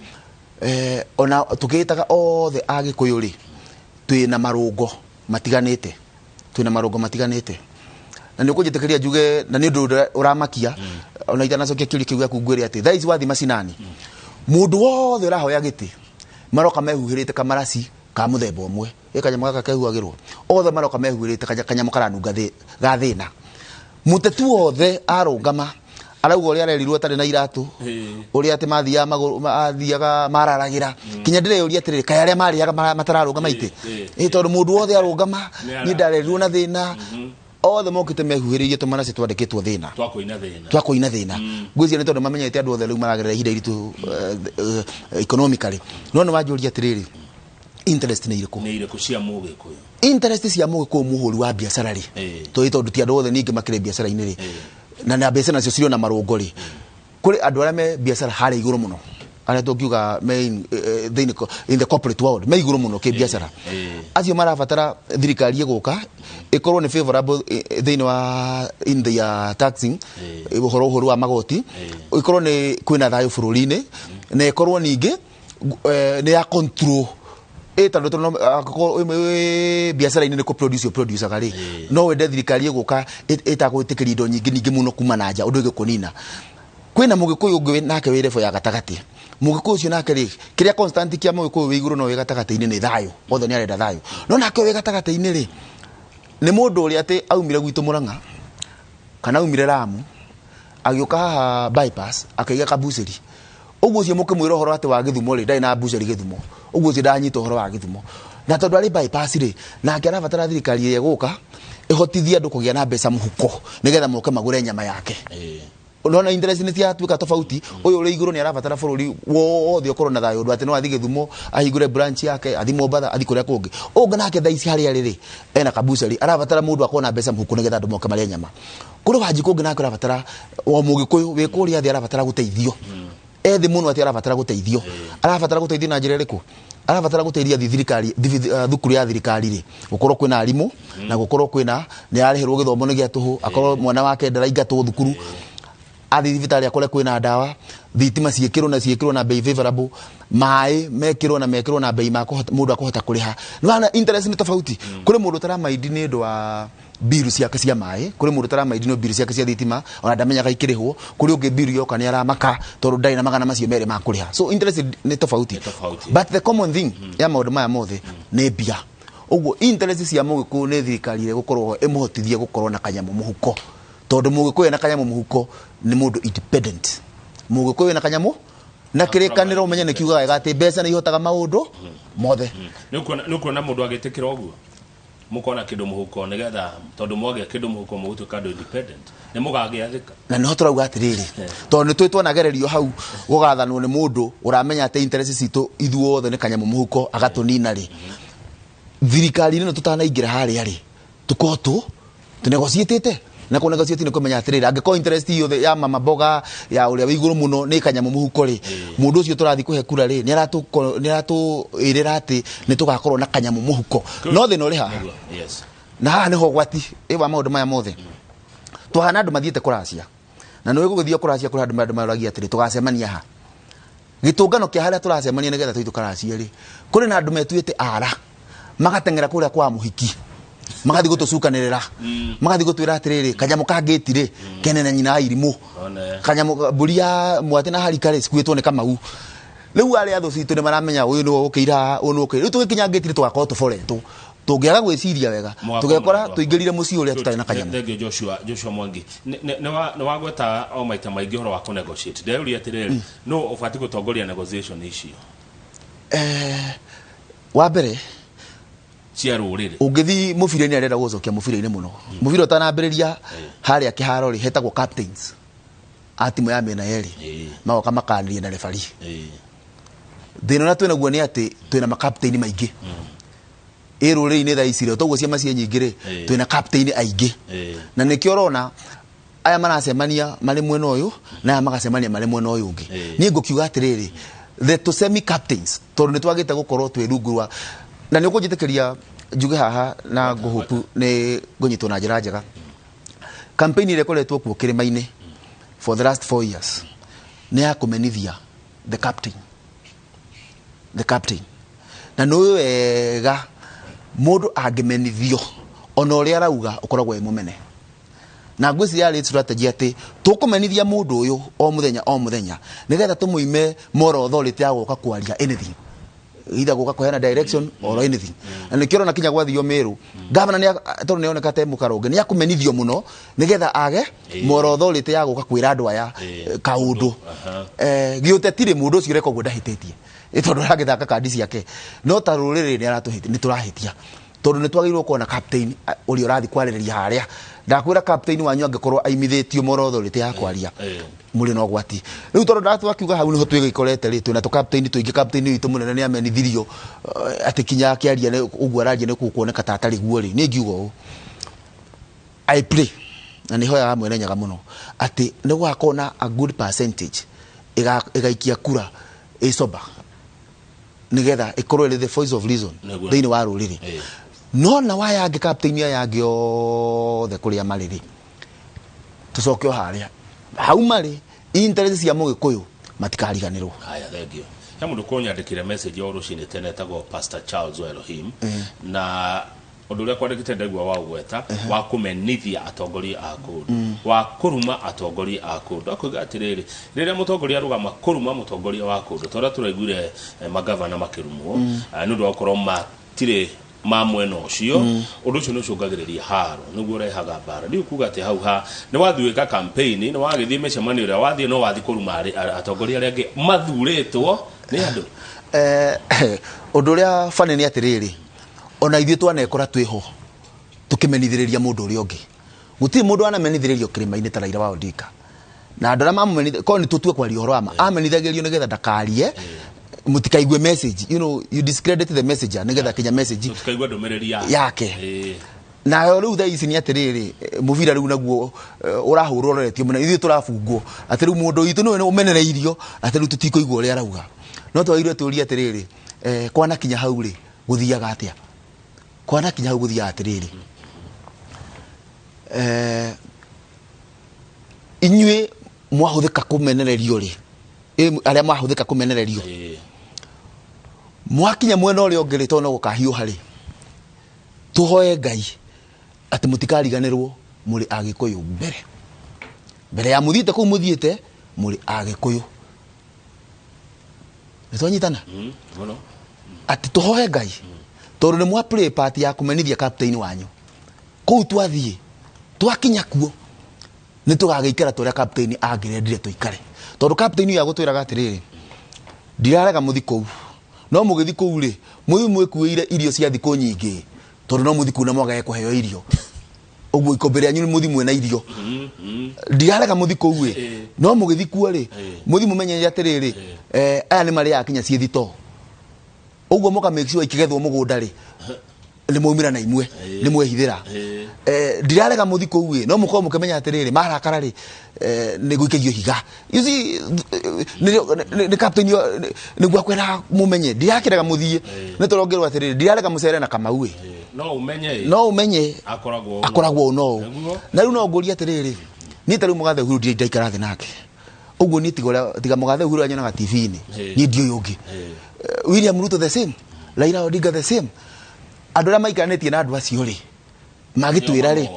ona tukitaga othe agikuyu ri twina marungo matiganite na ni ukujitekeria njuge na ni ndu uramakia ona itanacokia kiuri kiuga kungwiri ati thaici wathi macinani mundu wothe urahoya giti maroka mehuhirite kamarasi ka muthemba umwe ikanyama gaka kehuagirwo othe maroka mehuhirite kanyama karanunga ga thina mutetu wothe arungama arauga uria arerirwo tari na iratu uria ati mathiaga maguru mathiaga mararagira kinya ndire uria atiriri kaya aria mariaga matararunga maite tondu mundu wothe arungama ni ndarerirwo na thina othe mokite mehuhiririe tumarasi twandikitwo thina twakoina thina ngwizia ni tondu mamenyete andu othe riu maragerera ihinda iritu economically no ni wanjuria atiriri interest ni iriku cia mũgĩkũyũ interest cia mũgĩkũyũ muhuri wa biacara ri tondu ti andu othe ningi makire biacara ini ri na biacara nacio cirio na marungo ri kuri andu aria me biacara hari iguru muno aria tungiuga main in the corporate world me iguru muno ke biacara acio marabatara thirikari iguka ikorwo ni favorable thini wa in the taxing uhoro wa magoti ikorwo ni kwina thayo bururi-ini na ikorwo ningi ni ya control tondu tono biacara ini ni ku produce gari no wende thirikari iguka itagwitikiria indo nyingi muno kuma na nja undu igikunina kwina mũgĩkũyũ ũngĩ nake wĩ level ya gatagati mũgĩkũyũ ũcio nake ri kiria constant kia mũgĩkũyũ wĩ iguru no wĩ gatagati-ini ni thayo othe ni arenda thayo no nake wĩ gatagati-ini ri ni mundu uri ati aumire gwitu Murang'a kana aumire Lamu agioka haha bypass akaiga kabuceri uguo cio mukimwira horo ati wa Githumo ri ndai na buceri Githumo uguo cio ndanyita horo wa Githumo na tondu ari bypass ri nake arabatara thirikari iguka ihotithia andu kugia na mbeca muhuko nigetha moke magure nyama yake unaona interest ni tia tuika tofauti uyu uri iguru ni arabatara bururi wothe ukorwo na thayo ndu ati no athi Githumo ahingure branch yake athi Mombatha athi kuria kungi unga nake thaici hari ariri ena kabuceri arabatara mundu akona mbeca muhuko nigetha andu moke maria nyama kuri wanji kungi nake arabatara o mũgĩkũyũ wi kuria athi arabatara guteithio ethi muno ati arabatara guteithio na njira iriku arabatara guteithia thirikari thukuru ya thirikari ri gukorwo kwina arimu na gukorwo kwina ni arihirwo githomo ni gia tuhu akorwo mwana wake ndaraingatwo thukuru athi thibitari akore kwina ndawa thitima ciekirwo na bei favorable mai mekirwo na bei mundu akohota kuriha nwana interest ni tofauti kuri mundu taramaidi ni ndu wa biru ciake cia mai kuri mundu taramaidi no biru ciake cia thitima ona ndamenyaga ikirihwo kuri ungi biru yoka ni aramaka tondu ndai na magana macio mere makuriha so interest ni tofauti but the common thing ya maundu maya mothe ni bia uguo interest cia mũgĩkũyũ ni thirikari ire gukorwo imuhotithie gukorwo na kanyamu muhuko tondu mũgĩkũyũ na kanyamu muhuko ni mundu independent mũgĩkũyũ na kanyamu na kirikaniro umenye ni kiuga wega ati mbeca ni ihotaga maundu mothe nukuona mundu agitikira uguo mukona kindu muhuko nigetha tondu mwagia kindu muhuko mugutuika andu independent ni mugagiathika na no turauga atiriri tondu twitwo nagererio hau gugathanwo ni mundu uramenya ati interest citu ithuothe ni kanyamu muhuko agatunina ri thirikari no tutanaingira haria ri tukotu tunegotiatite na ku negotiate ni kumenya atiriri angĩkorwo interest yothe ya mama boga ya uria wi iguru muno ni kanyamu muhuko ri mundu ucio turathi kuhe kura ri ni aratu irira ati ni tugakorwo na kanyamu muhuko no thina uri haha na haha niho gwati wa maundu maya mothe tuhana andu mathiete kuracia na no gũgĩthio kuracia kuri andu maragia atiri tugacemania ha gitungano kia haria turacemania nigetha tuitu karacia ri kuri na andu metuite ara magatengera kuria kwa muhiki magathi gutucukanirira magathi gutwira atiriri kanyamu kangiti ri kenene nyina irimu kanyamu buria mwate na harikare sikuitwo ni Kamau riu ari athu citu ni maramenya uyu ni ukira unu ukira riu tugikinya ngiti ri tugakorwo tuforetwo tungiaga gwiciria wega tugekora tuingirire muci uria tutari na kanyamu. Thank you Joshua Mwangi ne wagweta o maita maingi horo wa ku negotiate ndeuria atiriri no ubati gutongoria negotiation icio wa mbere cia ruriri ungithi mubira-ini arenda gucokia mubira-ini muno mubira utanambiriria haria kiharo ri hetagwo captains a timu ya mena yeri magoka makanirie na referee thina na twina guo ni ati twina ma captain maingi ruriri-ini tha icire toguo ciama cie nyingi ri twina captain aingi na nikio rona aya maracemania mari mwena uyu na aya magacemania mari mwena uyu ungi ni ngukiuga atiriri the semi captains tondu nitwagite gukorwo twi rungurwa na ni ukujitekeria njuge haha na nguhupu ni ngunyitwo na njira njega campaign ile koletwo ku kirima-ini for the last 4 years ni ya kumenithia the captain na no wega mundu angimenithio ona uria arauga ukoragwo mumene na ngwiciria ri strategy ati tukumenithia mundu uyu o muthenya nigetha tumuime moral authority ya guka kwaria anything either guka kuheana direction or anything na nikiro na kinya gwathio Meru governor ni tondu ni onekate mukaronge ni akumenithio muno nigetha age moral authority ya guka kwira andu aya kaundu giutetire mundu ucio reko gwo ndahitetie tondu ragithaka kandi ciake no ta ruriri ni aratuhitia ni turahitia tondu ni twagirwo kuona captain uri urathi kwaririria haria ndakwira captain wanyu angikorwo aimithetio moral authority ya kwaria muri no gwati riu tondu ndathu akiuga hau niho twigikorete ri twina to captain tuingi captain witu munene ni amenithirio ati kinya akiaria uguo araria ni kuoneka ta atari guo ri ni ngiuga u I pray na ni hoya mwene nyaga muno ati ni gwakona a good percentage igaikia kura isoba nigetha ikorwo the voice of reason thiini wa ruriri no na waya angi captain ya yangi othe kuria mariri tucokio haria hau mari interest cia mugikuyu matikariganirwo. Haya, thank you. Ya mundu kunyandikire message yo rucini tene tago Pastor Charles Elohim na undu uria kwandikite ndegwa wa ugweta wa kumenithia atongoria a kundu wa kuruma atongoria a kundu akuga atiriri riria mutongoria rugama kuruma mutongoria wa kundu tora turaiguire magavana makirumwo nundu okorwo matire mamwena ucio undu ucio no cungagiriria haro niguo rehaga bara riu kuga ati hau ha ni wathiwika campaign ni wagithie mecemani uria wathie no wathi kuruma atongoria aria mathuritwo ni andu undu uria fane ni atiriri ona ithie twanekora twiho tukimenithiriria mundu uri ungi guti mundu anamenithiririo kirima-ini ta Raila wa Odinga na andora mamumenithia ko ni tutue kwaria horo ama amenithagirio nigetha ndakarie mutikaigue message you discredit the messenger nigetha kinya message tutikaigua ndomereri yake na riu tha ici ni atiriri muvira riu naguo urahurwo roretio muna ithie turafungwo ati riu mundu itu no umenereirio ati riu tutikuigua uri arauga no twagirwe turia atiriri kwana kinya hau ri guthiaga atia kwana kinya hau guthia atiriri inyue mwahuthika kumenererio ri aria mwahuthika kumenererio mwakinya mwena uri ongeri tono gukahiu hari tuhoe Ngai ati mutikariganirwo muri agikuyu mbere ya muthite ku muthiite muri agikuyu nitonyitana ati tuhoe Ngai tondu ni mwa play part ya kumenithia captain wanyu ku twathie twakinya kuo ni tugageikara turia captain angirendire tuikare tondu captain ya gutwiraga atiriri ndirarega muthi kou no mugithi kou ri muthi mwikuire irio cia thiku nyingi tondu no muthi kuna mwagae kuheo irio uguo ikombere anyu muthi mwena irio ndirarega muthi kou ri no mugithi kuo ri muthi mumenye atiriri aya ni mari akinya cie thito uguo muka make sure ikigethwo mugunda ri nĩ maumĩra na imwe nĩ mwehithĩra ndirarega mũthi kũu no mũkorwo mũkĩmenya atĩrĩrĩ marakara rĩ nĩ gũikagio higa you see nĩ captain nĩguo akwĩra mũmenye ndirakĩrega mũthie nĩ tũrongerwo atĩrĩrĩ ndirarega mũcere na Kamau no ũmenye akoragwo no na rĩu no ngũria atĩrĩrĩ niĩ tarĩu mũgathe Uhuru ndaikara thĩ nake ũguo niĩ tiga mũgathe Uhuru anyonaga TV-inĩ niĩ ndiũĩ ũngĩ William Ruto the same Raila Odinga the same andũ arĩa maikanĩtie na andũ acio rĩ magĩtwĩra rĩ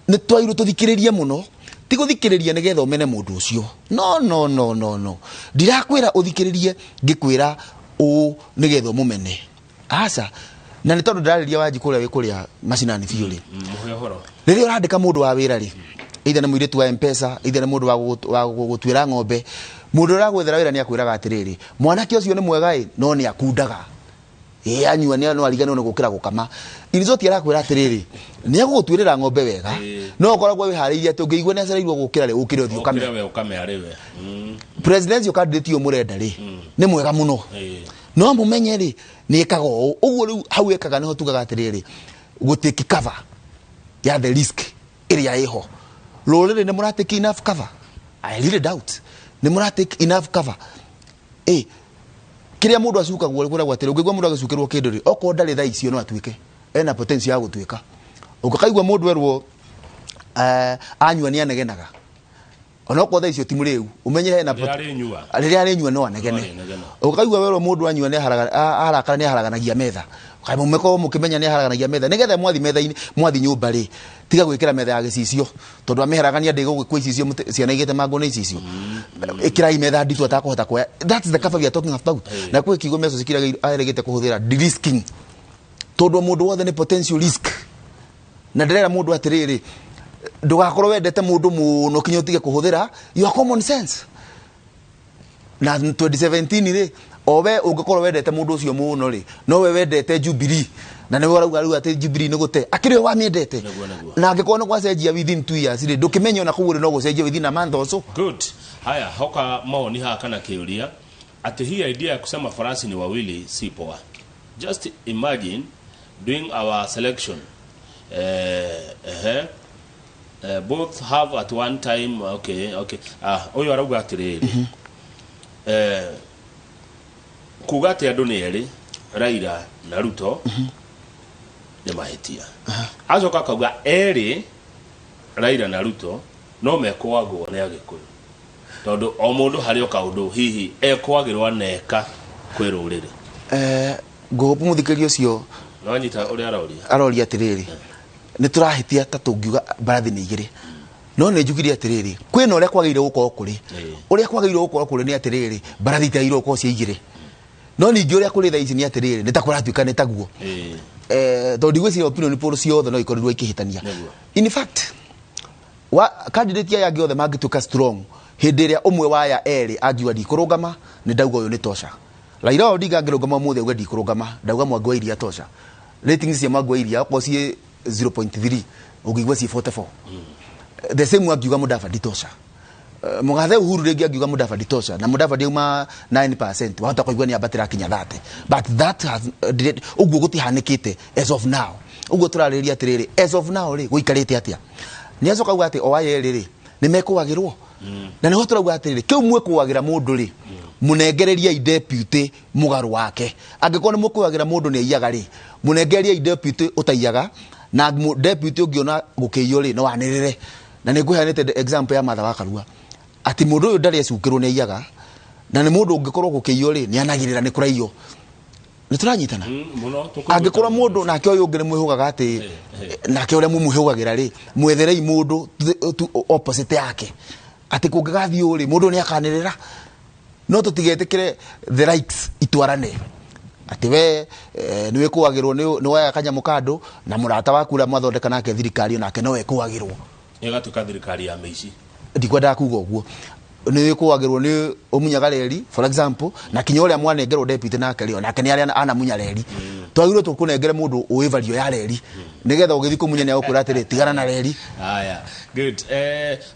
nĩ twagĩrĩirwo tũthikĩrĩrie mũno ti gũthikĩrĩria nĩgetha ũmene mũndũ ũcio no ndirakwĩra ũthikĩrĩrie ngĩkwĩra nĩgetha ũmũmene aca na nĩ tondũ ndararĩria Wanji kũrĩa wĩ kũrĩa macinani biũ rĩ rĩrĩa ũrandĩka mũndũ wa wĩra rĩ either nĩ mũirĩtu wa M-Pesa either nĩ mũndũ wa gũtuĩra ng'ombe mũndũ ũragwethera wĩra nĩ akwĩraga atĩrĩrĩ mwanake ũcio nĩ mwega no nĩ akundaga anyua no ariganĩrwo nĩ gũkĩra gũkama Irizotti arakwĩra atĩrĩrĩ nĩ agũgũtuĩrĩra ng'ombe wega no ũkoragwo wĩharĩirie atĩ ũngĩigua nĩ acereirwo gũkĩra rĩ ũkĩre ũthiĩ ũkame presidential candidate ũyũ mũrenda rĩ nĩ mwega mũno no mũmenye rĩ nĩ ekaga ũguo rĩu hau ekaga nĩho tugaga atĩrĩrĩ gũtake cover ya the risk ĩrĩa ĩho rũrĩrĩ nĩ mũratake enough cover I really doubt nĩ mũratake enough cover kĩrĩa mũndũ acukagwo kwĩragwo atĩrĩ ũngĩigua mũndũ agĩcukĩrwo kĩndũ rĩ okorwo ndarĩ thaa icio no atuĩke ena potential ya gũtuĩka ũngĩkaigua mũndũ erwo anyua nĩ anegenaga onokorwo thaa icio ti mũrĩu ũmenye hena rĩrĩa arĩnyua no anegene ũngĩkaigua werwo mũndũ anyua nĩ arakara nĩ aharaganagia metha mũmeko mũkĩmenya nĩ aharaganagia metha nĩgetha mwathi metha-inĩ mwathi nyũmba rĩ tiga gwĩkĩra metha ya gĩcicio tondũ amĩharagania ndĩgũgĩkwa icicio ciana igĩte mango nĩ icicio ĩkĩrai metha nditũ atakũhota kuoya that's the cover we are talking about na kwĩ kiugo meso cikiragĩte kũhũthĩra de-risking tondũ mũndũ wothe nĩ potential risk na ndĩrera mũndũ atĩrĩrĩ ndũgakorwo wendete mũndũ mũno kinya ũtige kũhũthĩra your common sense na 2017 rĩ owe ũngĩkorwo wendete mũndũ ũcio mũno rĩ no we wendete Jubilee na nĩwe ũrauga rĩu atĩ Jubilee nĩ gũte akĩrĩ o wamĩendete na angĩkorwo nĩ gwacenjia within 2 years rĩ ndũkĩmenya ona kũu rĩ no gũcenjia within a month also good haya hoka maoni haka kana kĩũria atĩ hii idea ya kusema farasi ni wawili si poa just imagine doing our selection both have at one time okay huyo arauga atĩrĩrĩ kuga atĩ andũ nĩ erĩ Raila na Ruto nĩ mahĩtia acoka akauga erĩ Raila na Ruto no mekũagwo nĩ Agĩkũyũ tondũ o mũndũ harĩ o kaũndũ hihi ekũagĩrwo aneka kwĩ rũrĩrĩ ngũgũpũ mũthikĩria ũcio no anyita ũrĩa aroria atĩrĩrĩ nĩ tũrahĩtia ta tũngiuga mbarathi nĩ igĩrĩ no nĩ njugire atĩrĩrĩ kwĩna ũrĩa kwagĩrĩire gũkorwo kũrĩ ũrĩa kwagĩrĩire gũkorwo kũrĩ nĩ atĩrĩrĩ mbarathi itagĩrĩirwo gũkorwo cia igĩrĩ no ningĩ ũrĩa kũrĩ thaa ici nĩ atĩrĩrĩ nĩ ta kũratuĩka nĩ taguo tondũ igwĩciria opinion poll ciothe no ikorirwo ikĩhĩtania in fact candidate aya angĩ othe mangĩtuĩka strong hĩndĩ ĩrĩa ũmwe wa aya erĩ angiuga ndikũrũngama nĩ ndauga ũyũ nĩ tosha Raila Odinga angĩrũngama ũmũthĩ auga ndikũrũngama ndauga Mwangi wa Iria tosha ratings cia Mwangi wa Iria okorwo ciĩ 0.3 ũngĩigua ciĩ 44 the same angiuga Mudavadi tosha mũgathe Uhuru rĩngĩ angiuga Mudavadi tosha na Mudavadi auma 9% wahota kũigua nĩ ambatĩra kinya 30 but that has ũguo gũtihanĩkĩte as of now ũguo tũrarĩrĩria atĩrĩrĩ as of now rĩ gũikarĩte atĩa nĩ acoka uga atĩ o aya erĩ rĩ nĩ mekũagĩrwo na nĩho tũrauga atĩrĩrĩ kĩu mwĩkũagĩra mũndũ rĩ mũnengereria deputy mũgarũ wake angĩkorwo nĩ mũkũagĩra mũndũ nĩ aiyaga rĩ mũnengereria deputy ũtaiyaga na deputy ũngĩona gũkĩiywo rĩ no wanĩrĩre na nĩ ngũheanĩte example ya Martha wa Karua atĩ mũndũ ũyũ ndarĩ acukĩrwo nĩ aiyaga na nĩ mũndũ ũngĩkorwo gũkĩiywo rĩ nĩ anagĩrĩra nĩ kũraiyo nĩ tũranyitana angĩkorwo mũndũ nake ũyũ ũngĩ nĩ mwĩhũgaga atĩ nake ũrĩa mũmwĩhũgagĩra rĩ mwetherei mũndũ opposite yake atĩ kũngĩgathiĩ ũrĩ mũndũ nĩ akanĩrĩra no tũtigetĩkĩre the rights itwarane atĩ we nĩ wĩkũagĩrwo nĩ waya kanyamũ kandũ na mũrata waku ũrĩa mwathondeka nake thirikari nake no wĩkũagĩrwo ĩgatuĩka thirikari ya mĩici ndikwendaga kuuga ũguo nĩ wĩkũagĩrwo nĩ ũmunyaga reri for example na kinya ũrĩa mwanengerwo deputy nake rĩo nake nĩ arĩa anamunya reri twagĩrĩirwo tũkũnengere mũndũ ũĩ value ya reri nĩgetha ũgĩthiĩ kũmunya nĩ agũkwĩra atĩrĩ tigana na reri haya good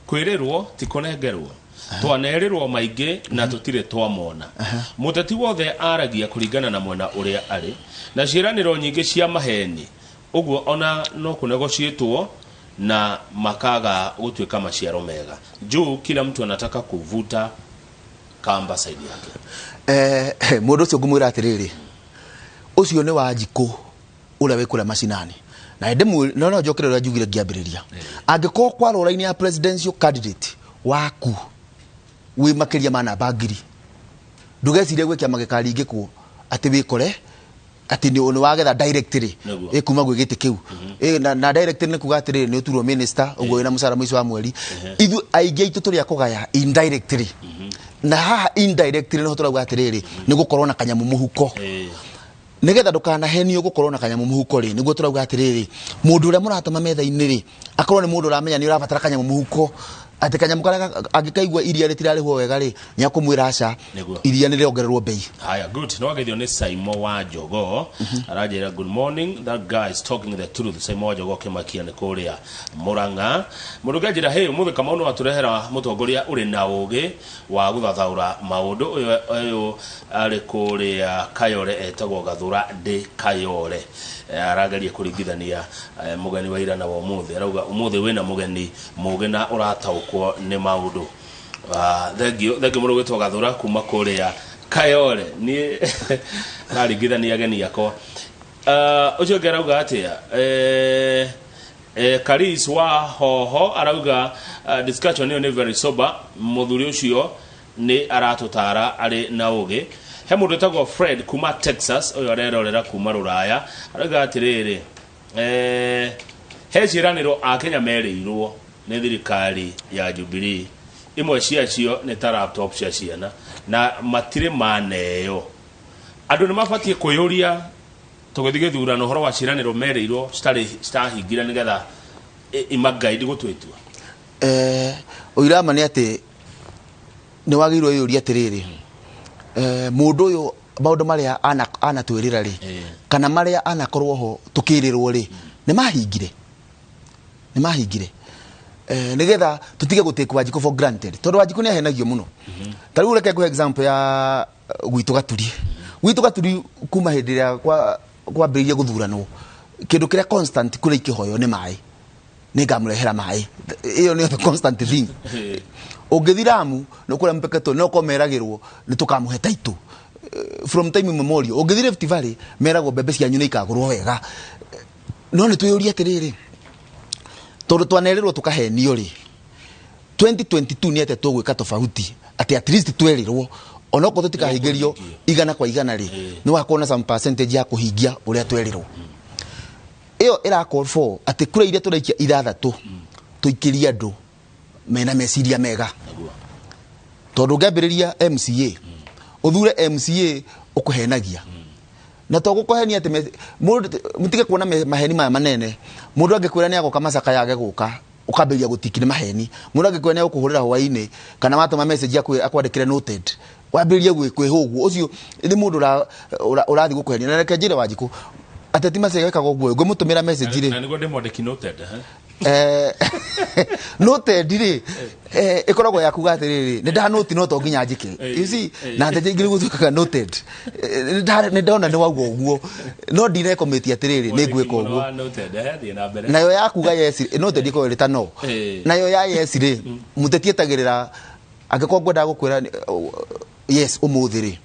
kwĩrĩrwo ti kũnengerwo twanerĩrwo maingĩ na tũtirĩ twamona mũteti wothe aragia kũringana na mwena ũrĩa arĩ na ciĩranĩro nyingĩ cia maheni uguo ona no kunegotiatwo na makaga gũtuĩka maciaro mega juu kila mtu anataka kuvuta kamba side yake. Mũndũ ũcio ngũmwĩra atĩrĩrĩ, ũcio nĩ Wanjikũ ũrĩa wĩkũrĩa macinani na no njokere ũrĩa njugire ngĩambĩrĩria. Angĩkorwo kwa rora-inĩ ya presidential candidate waku wĩ makĩria ma namba ngiri, ndũgecirie gwĩ kĩama gĩkaringĩkwo atĩ wĩkore ati ni wagetha directly kuma gwĩ gĩtĩ kĩu na directly nĩ kuga atĩrĩrĩ nĩ ũturwo minister ũguo wĩna mũcara mũico wa mweri. Ithu aingĩ aitũ tũrĩa kũgaya indirectly na haha indirectly no tũrauga atĩrĩrĩ nĩ gũkorwo na kanyamu mũhuko nigetha ndũkanahenio gũkorwo na kanyamu mũhuko rĩ nĩguo tũrauga atĩrĩrĩ mũndũ ũrĩa mũratũma metha-inĩ rĩ akorwo nĩ mũndũ ũramenya nĩ ũrabatara kanyamu mũhuko ati kanyamu karĩa angĩkaigua iria rĩtirarĩhwo wega rĩ nĩ akũmwĩra aca iria nĩ rĩongererwo bei. Haya, good. No ageithio nĩ Saimo wa Njogo arajĩra good morning, that guy is talking the truth. Saimo wa Njogo Kĩmakia nĩ kũrĩa Mũrang'a. Mũndũ ngajĩra hey mũthĩ Kamau no atũrehera mũtongoria ũrĩ na ũgĩ wa gũthathaũra maũndũ ũyũ arĩ kũrĩa Kayore etagwo Gathũra ndĩ Kayore. Arageria kũringithania mũgeni wa ira na wa ũmũthĩ. Arauga ũmũthĩ wĩna mũgeni mũgĩ na ũrataũkwo nĩ maũndũ. Thengio mũndũ gwĩtwo Gathũra kuma kũrĩa Kayore ni naringithania ageni yakwa. Ũcio ũngĩ arauga atĩa Karis wa Hoho arauga discussion ĩyo nĩ very sober. Mũthuri ũcio nĩ aratũtara arĩ na ũgĩ. He mũndũ wĩtagwo Fred kuma Texas ũyũ arerorera kuma Rũraya arauga atĩrĩrĩ he ciĩranĩro a Kenya merĩirwo nĩ thirikari ya Jubilee, imwe ciacio nĩ ta laptop cia ciana na matirĩ maneo. Andũ nĩ mabatiĩ kwĩyũria tũgĩthiĩ gĩthurano ũhoro wa ciĩranĩro merĩirwo citahingire nĩgetha imagaidi gũtwĩtua. Ũirama nĩ atĩ nĩ wagĩrĩirwo yũria atĩrĩrĩ mũndũ ũyũ maũndũ marĩa anatwĩrĩra rĩ kana marĩa anakorwo ho tũkĩrĩrwo rĩ nĩ mahingire nigetha tutige gũtake Wanjikũ for granted tondũ Wanjikũ nĩ ahenagio mũno. Ta rĩu reke ngũhe example ya gwitũ Gaturi kuma hĩndĩ ĩrĩa kwambĩrĩirie gũthuranwo kĩndũ kĩrĩa constant kũrĩa ikĩhoyo nĩ maĩ nĩ ngamũrehera maĩ. Ĩyo nĩ the constant thing. Ũngĩthiĩ Lamu nĩ kũrĩa mpeketo no komeragĩrwo nĩ tũkamũhe taitũ from time immemorial. Ũngĩthiĩ Rift Valley meragwo mbembe cianyu nĩ ikagũrwo wega. No nĩ twĩyũria atĩrĩrĩ tondũ twanerĩrwo tũkahenio rĩ 2022 nĩ atĩ tũgwĩka tofauti atĩ at least twerirwo ona okorwo tũtikahingĩrio igana kwa igana rĩ nĩ wakorwo na some percentage ya kũhingia ũrĩa twerirwo. Ĩyo ĩra call for atĩ kura iria tũraikia ithathatũ tũikĩrie andũ mena meciria mega tondũ ngambĩrĩria MCA ũthure MCA ũkũhenagia na to gũkũhenia atĩ mũtige kuona maheni maya manene. Mũndũ angĩkwĩra nĩ agoka macaka yage gũka ũkambĩrĩria gũtikire maheni. Mũndũ angĩkwĩra nĩ agũkũhũrĩra hwaĩ-inĩ kana watũma message akwandĩkĩre noted wambĩrĩrie gwĩkwĩhũguo ũcio nĩ mũndũ ũrathiĩ gũkũhenia. Na reke njĩre Wanjikũ ateti macio ekaga ũguo ngũmũtũmĩra message rĩ na nĩguo ndĩmwandĩki noted noted rĩ ĩkoragwo ya kuga atĩrĩrĩ nĩ ndanoti no to nginya njĩke you see na ateti ingĩ gũtuĩkaga noted nĩ ndona nĩ wauga ũguo no ndirekomĩti atĩrĩrĩ nĩ ngwĩka ũguo. Nayo ya kuga yes noted ĩkoragwo ĩrĩ ta no nayo ya yes rĩ mũteti etagĩrĩra angĩkorwo ngwendaga gũkwĩra yes ũmũthĩ rĩ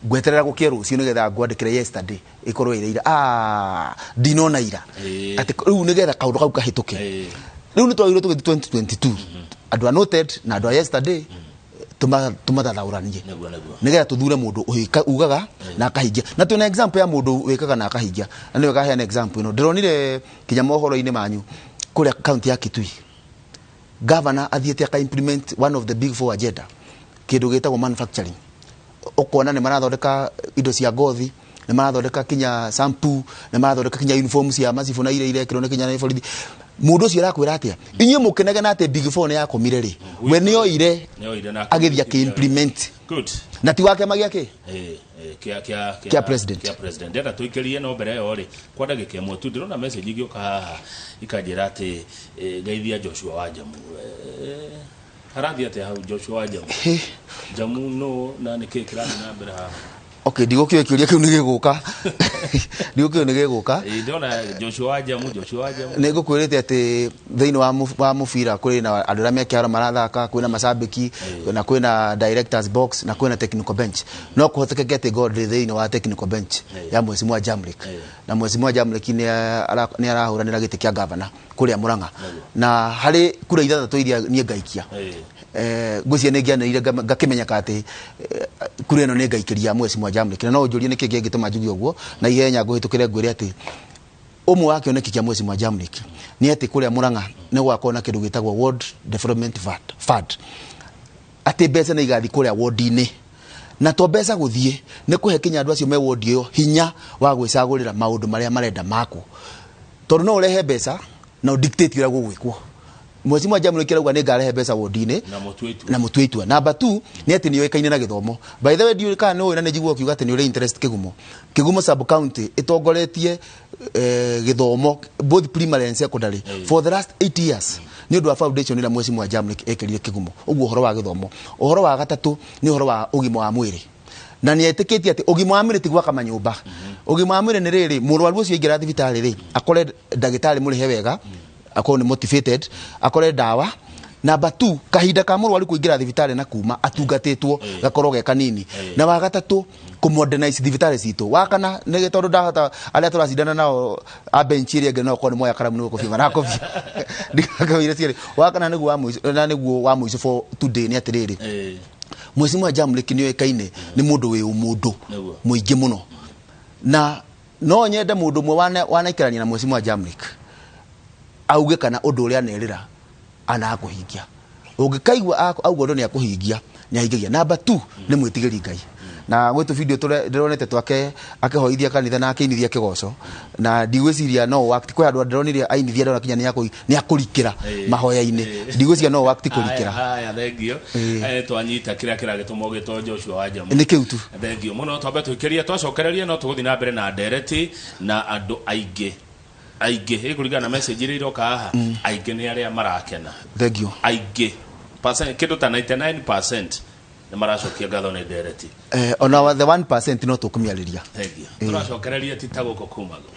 ngweterera gũkia rũciũ nĩgetha ngwandĩkĩre yesterday ĩkorwo ĩrĩ ira ndinona ira atĩ rĩu nĩgetha kaũndũ kau kahĩtũke. Rĩu nĩ twagĩrĩirwo tũgĩthiĩ 2022 andũ a noted na andũ a yesterday tũmathathaũranie nĩgetha tũthure mũndũ ugaga na akahingia. Na twĩna example ya mũndũ wĩkaga na akahingia na nĩwe kaheana example ĩno. Ndĩronire kinya mohoro-inĩ manyu kũrĩa county ya Kitui governor athiĩte aka implement one of the big four agenda kĩndũ gĩtagwo manufacturing. Ũkona nĩ marathondeka indo cia ngothi nĩ marathondeka kinya shampoo nĩ marathondeka kinya uniform cia macibu na iria irekĩrwo nĩ kinya nĩ borithi. Mũndũ ũcio arakwĩra atĩa inyuĩ mũkenage na atĩ big four nĩ yakomire rĩ we nĩ oire agĩthiĩ akĩ-implement na ti wake magiake kia president ndenda tũikĩrie no mbere ĩyo rĩ kwa ndagĩka ĩmwe tu ndĩrona message igĩũka haha ikanjĩra atĩ geithia Joshua wa Jamu harathi atĩ hau Joshua wa Jamu no na nĩ kĩĩ kĩrathiĩ na mbere haha. Okay, ndigũkĩoĩ kĩũria kĩu nĩ gĩgũka. Ndigũkĩoĩ nĩ gĩgũka. Ndona Joshua Wajamu. Nĩ ngũkwĩrĩte atĩ thĩinĩ wa mũbira kũrĩ na andũ arĩa me kĩharo marathaka, kwĩna macambĩki, na kwĩna directors box, na kwĩna technical bench. No kũhotekeke atĩ God thĩinĩ wa technical bench ya Mheshimiwa Jamlik. Na Mheshimiwa Jamlik nĩ arahũranĩra gĩtĩ kĩa governor kũrĩa Murang'a. Na harĩ kura ithathatũ iria niĩ ngaikia. Ngũcia nĩ ngĩanĩrire ngakĩmenyeka atĩ kura ĩno nĩ ngaikĩria Mheshimiwa Jamlik. Na no ũnjũrie nĩkĩ kĩngĩtũma njuge ũguo, na ihenya ngũhĩtũkĩre ngwĩre atĩ ũmwe wa kĩoneki kĩa Mheshimiwa Jamlik nĩ atĩ kũrĩa Murang'a nĩ gwakorwo na kĩndũ gĩtagwo Ward Development Fund. Atĩ mbeca nĩ igathiĩ kũrĩa ward-inĩ. Na to mbeca gũthiĩ nĩ kũhe kinya andũ acio me ward ĩyo hinya wa gwĩcagũrĩra maũndũ marĩa marenda makwo. Tondũ no ũrehe mbeca na ũdictate ũrĩa gũgwĩkwo. Mheshimiwa Jamlik arauga nĩ ngarehe mbeca ward-inĩ na mũtue itua. Number 2 nĩ atĩ nĩ yoĩkaine na gĩthomo. By the way, ndiũĩ kana nĩ ũĩ na nĩ njiguo kiuga atĩ nĩ ũrĩ interest Kĩgumo. Kĩgumo sub county ĩtongoretie gĩthomo both primary and secondary for the last 8 years. Nĩ ũndũ wa foundation ĩrĩa Mheshimiwa Jamlik ekĩrire Kĩgumo. Ũguo ũhoro wa gĩthomo. Ũhoro wa gatatũ nĩ ũhoro wa ũgima wa mwĩrĩ. Na nĩ etĩkĩtie atĩ ũgima wa mwĩrĩ ti gwaka manyũmba. Ũgima wa mwĩrĩ nĩ rĩrĩ, mũrwaru ũcio aingĩra thibitarĩ rĩ, akore ndagĩtarĩ mũrĩhe wega, akorwo nĩ motivated, akore dawa. Number 2, kahinda ka mũrwaru kũingĩra thibitarĩ na kuma atungatĩtwo gakorwo ge kanini. Na wa gatatũ, kũmodernize thibitarĩ citũ. Wakana nĩ tondũ ndahota arĩa tũracindana nao a bench ĩrĩa ĩngĩ no korwo nĩ moya karamu nĩ gũkobia marakobia. Ndikakawire ciĩrĩ. Wakana nĩguo wa mũico for today nĩ atĩrĩrĩ. Mheshimiwa Jamlik nĩ oĩkaine nĩ mũndũ wĩ ũmũndũ mũingĩ mũno. Na no nyende mũndũ ũmwe wanaikarania na Mheshimiwa Jamlik auge kana ũndũ ũrĩa anerĩra anakũhingia. Ũngĩkaigua auga ũndũ nĩ akũhingia, nĩ ahingagia. Number 2 nĩ mwĩtigĩri Ngai. Na gwĩtũ video ndĩronete twake akĩhoithia kanitha na akĩinithia kĩgoco. Na ndigwĩciria no act kwa andũ ndĩronire ainithia ndona kinya nĩ akũrikĩra mahoya-inĩ. Ndigwĩciria no act kũrikĩra. Haya, thengio. Twanyita kĩrĩa kĩragĩtũma ũgĩtwo Joshua Wajamu. Nĩ kĩu tu. Thengio mũno twambe twĩkĩrie twacokereria no tũgũthiĩ na mbere na ndereti na andũ aingĩ. Aingĩ kũringana na message iria iroka haha, aingĩ nĩ arĩa marakena. Thengio. Aingĩ kĩndũ ta 99% nĩ maracokia ngatho nĩ ndereti. Ona the 1% no tũkũmĩarĩria. Thengio. Tũracokereria ti ta gũkũ kumago.